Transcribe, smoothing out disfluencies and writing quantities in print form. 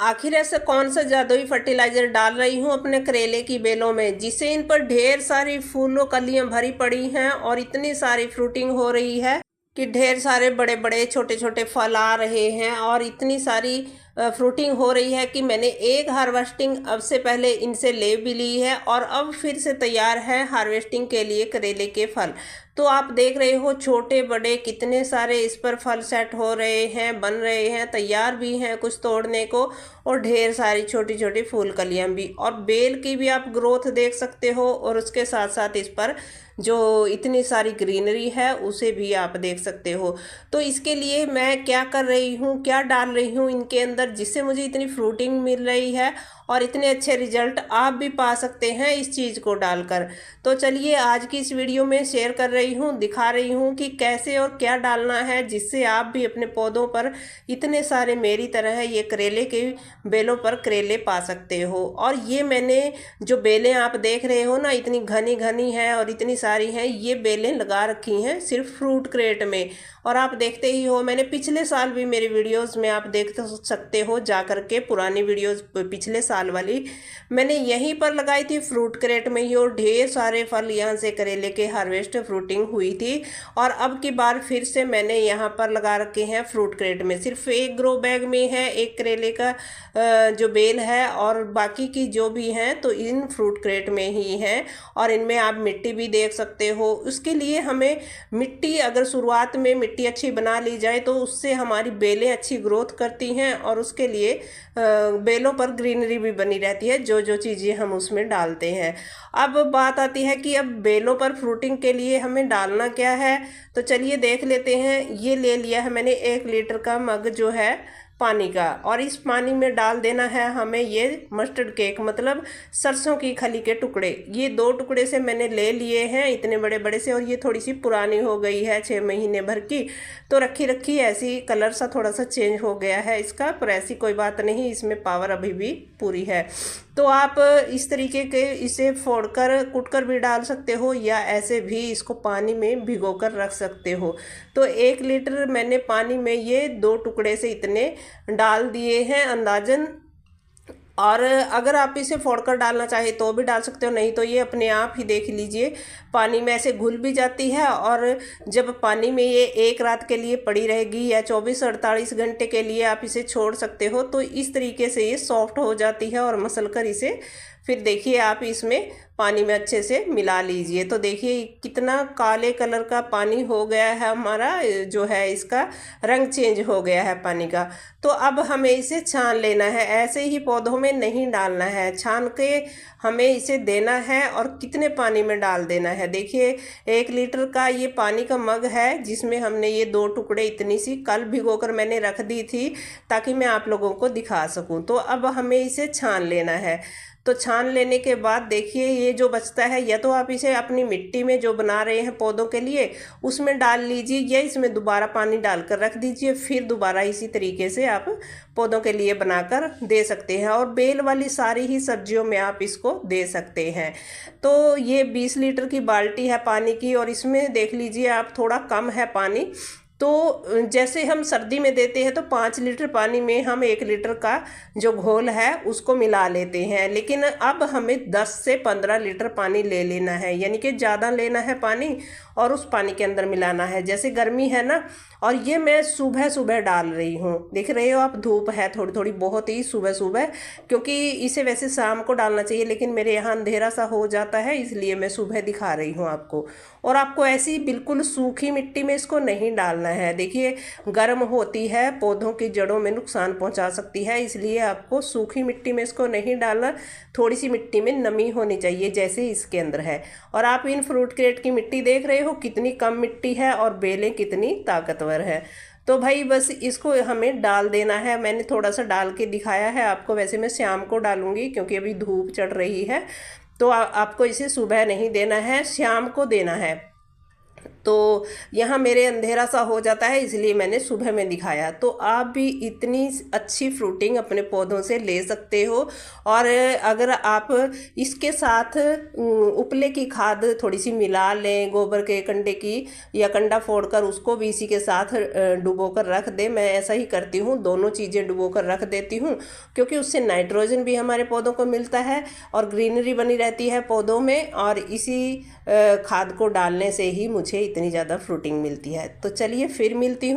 आखिर ऐसा कौन सा जादुई फर्टिलाइजर डाल रही हूँ अपने करेले की बेलों में जिससे इन पर ढेर सारी फूलों कलियां भरी पड़ी हैं और इतनी सारी फ्रूटिंग हो रही है कि ढेर सारे बड़े बड़े छोटे छोटे फल आ रहे हैं और इतनी सारी फ्रूटिंग हो रही है कि मैंने एक हार्वेस्टिंग अब से पहले इनसे ले भी ली है और अब फिर से तैयार है हार्वेस्टिंग के लिए करेले के फल। तो आप देख रहे हो छोटे बड़े कितने सारे इस पर फल सेट हो रहे हैं, बन रहे हैं, तैयार भी हैं कुछ तोड़ने को, और ढेर सारी छोटी छोटी फूल कलियां भी, और बेल की भी आप ग्रोथ देख सकते हो और उसके साथ साथ इस पर जो इतनी सारी ग्रीनरी है उसे भी आप देख सकते हो। तो इसके लिए मैं क्या कर रही हूँ, क्या डाल रही हूँ इनके अंदर जिससे मुझे इतनी फ्रूटिंग मिल रही है और इतने अच्छे रिजल्ट आप भी पा सकते हैं इस चीज़ को डालकर। तो चलिए आज की इस वीडियो में शेयर कर रही हूँ, दिखा रही हूँ कि कैसे और क्या डालना है जिससे आप भी अपने पौधों पर इतने सारे मेरी तरह ये करेले के बेलों पर करेले पा सकते हो। और ये मैंने जो बेलें आप देख रहे हो ना, इतनी घनी घनी है और इतनी सारी हैं, ये बेलें लगा रखी हैं सिर्फ फ्रूट क्रेट में। और आप देखते ही हो, मैंने पिछले साल भी मेरी वीडियोस में आप देख सकते हो जा करके, पुरानी वीडियोस पिछले साल वाली मैंने यहीं पर लगाई थी फ्रूट क्रेट में ही, और ढेर सारे फल यहाँ से करेले के हार्वेस्ट फ्रूटिंग हुई थी। और अब की बार फिर से मैंने यहाँ पर लगा रखे हैं फ्रूट क्रेट में, सिर्फ एक ग्रो बैग में है एक करेले का जो बेल है, और बाकी की जो भी हैं तो इन फ्रूट क्रेट में ही हैं। और इनमें आप मिट्टी भी देख सकते हो। उसके लिए हमें मिट्टी, अगर शुरुआत में मिट्टी अच्छी बना ली जाए तो उससे हमारी बेलें अच्छी ग्रोथ करती हैं और उसके लिए बेलों पर ग्रीनरी भी बनी रहती है जो जो चीज़ें हम उसमें डालते हैं। अब बात आती है कि अब बेलों पर फ्रूटिंग के लिए हमें डालना क्या है, तो चलिए देख लेते हैं। ये ले लिया है मैंने 1 लीटर का मग जो है पानी का, और इस पानी में डाल देना है हमें ये मस्टर्ड केक, मतलब सरसों की खली के टुकड़े। ये 2 टुकड़े से मैंने ले लिए हैं इतने बड़े बड़े से, और ये थोड़ी सी पुरानी हो गई है 6 महीने भर की, तो रखी रखी ऐसी कलर सा थोड़ा सा चेंज हो गया है इसका, पर ऐसी कोई बात नहीं, इसमें पावर अभी भी पूरी है। तो आप इस तरीके के इसे फोड़कर कुटकर भी डाल सकते हो या ऐसे भी इसको पानी में भिगोकर रख सकते हो। तो 1 लीटर मैंने पानी में ये 2 टुकड़े से इतने डाल दिए हैं अंदाजन। और अगर आप इसे फोड़कर डालना चाहे तो भी डाल सकते हो, नहीं तो ये अपने आप ही देख लीजिए पानी में ऐसे घुल भी जाती है। और जब पानी में ये 1 रात के लिए पड़ी रहेगी या 24-48 घंटे के लिए आप इसे छोड़ सकते हो, तो इस तरीके से ये सॉफ्ट हो जाती है। और मसल कर इसे फिर देखिए आप इसमें पानी में अच्छे से मिला लीजिए, तो देखिए कितना काले कलर का पानी हो गया है हमारा, जो है इसका रंग चेंज हो गया है पानी का। तो अब हमें इसे छान लेना है, ऐसे ही पौधों में नहीं डालना है, छान के हमें इसे देना है। और कितने पानी में डाल देना है, देखिए 1 लीटर का ये पानी का मग है जिसमें हमने ये 2 टुकड़े, इतनी सी कल भिगोकर मैंने रख दी थी ताकि मैं आप लोगों को दिखा सकूं। तो अब हमें इसे छान लेना है। तो छान लेने के बाद देखिए ये जो बचता है, या तो आप इसे अपनी मिट्टी में जो बना रहे हैं पौधों के लिए उसमें डाल लीजिए, या इसमें दोबारा पानी डालकर रख दीजिए, फिर दोबारा इसी तरीके से आप पौधों के लिए बनाकर दे सकते हैं। और बेल वाली सारी ही सब्जियों में आप इसको दे सकते हैं। तो ये 20 लीटर की बाल्टी है पानी की, और इसमें देख लीजिए आप थोड़ा कम है पानी। तो जैसे हम सर्दी में देते हैं तो 5 लीटर पानी में हम 1 लीटर का जो घोल है उसको मिला लेते हैं, लेकिन अब हमें 10 से 15 लीटर पानी ले लेना है, यानी कि ज़्यादा लेना है पानी और उस पानी के अंदर मिलाना है। जैसे गर्मी है ना, और ये मैं सुबह सुबह डाल रही हूँ, देख रहे हो आप धूप है थोड़ी थोड़ी, बहुत ही सुबह सुबह, क्योंकि इसे वैसे शाम को डालना चाहिए लेकिन मेरे यहाँ अंधेरा सा हो जाता है इसलिए मैं सुबह दिखा रही हूँ आपको। और आपको ऐसी बिल्कुल सूखी मिट्टी में इसको नहीं डालना है, देखिए गर्म होती है, पौधों की जड़ों में नुकसान पहुंचा सकती है, इसलिए आपको सूखी मिट्टी में इसको नहीं डालना, थोड़ी सी मिट्टी में नमी होनी चाहिए जैसे इसके अंदर है। और आप इन फ्रूट क्रेट की मिट्टी देख रहे हो कितनी कम मिट्टी है और बेलें कितनी ताकतवर है। तो भाई बस इसको हमें डाल देना है, मैंने थोड़ा सा डाल के दिखाया है आपको, वैसे मैं शाम को डालूंगी क्योंकि अभी धूप चढ़ रही है। तो आपको इसे सुबह नहीं देना है, शाम को देना है। तो यहाँ मेरे अंधेरा सा हो जाता है, इसलिए मैंने सुबह में दिखाया। तो आप भी इतनी अच्छी फ्रूटिंग अपने पौधों से ले सकते हो। और अगर आप इसके साथ उपले की खाद थोड़ी सी मिला लें, गोबर के कंडे की, या कंडा फोड़कर उसको भी इसी के साथ डुबो कर रख दें। मैं ऐसा ही करती हूँ, दोनों चीज़ें डुबो कर रख देती हूँ, क्योंकि उससे नाइट्रोजन भी हमारे पौधों को मिलता है और ग्रीनरी बनी रहती है पौधों में। और इसी खाद को डालने से ही मुझे इतनी ज़्यादा फ्रूटिंग मिलती है। तो चलिए फिर मिलती हूँ।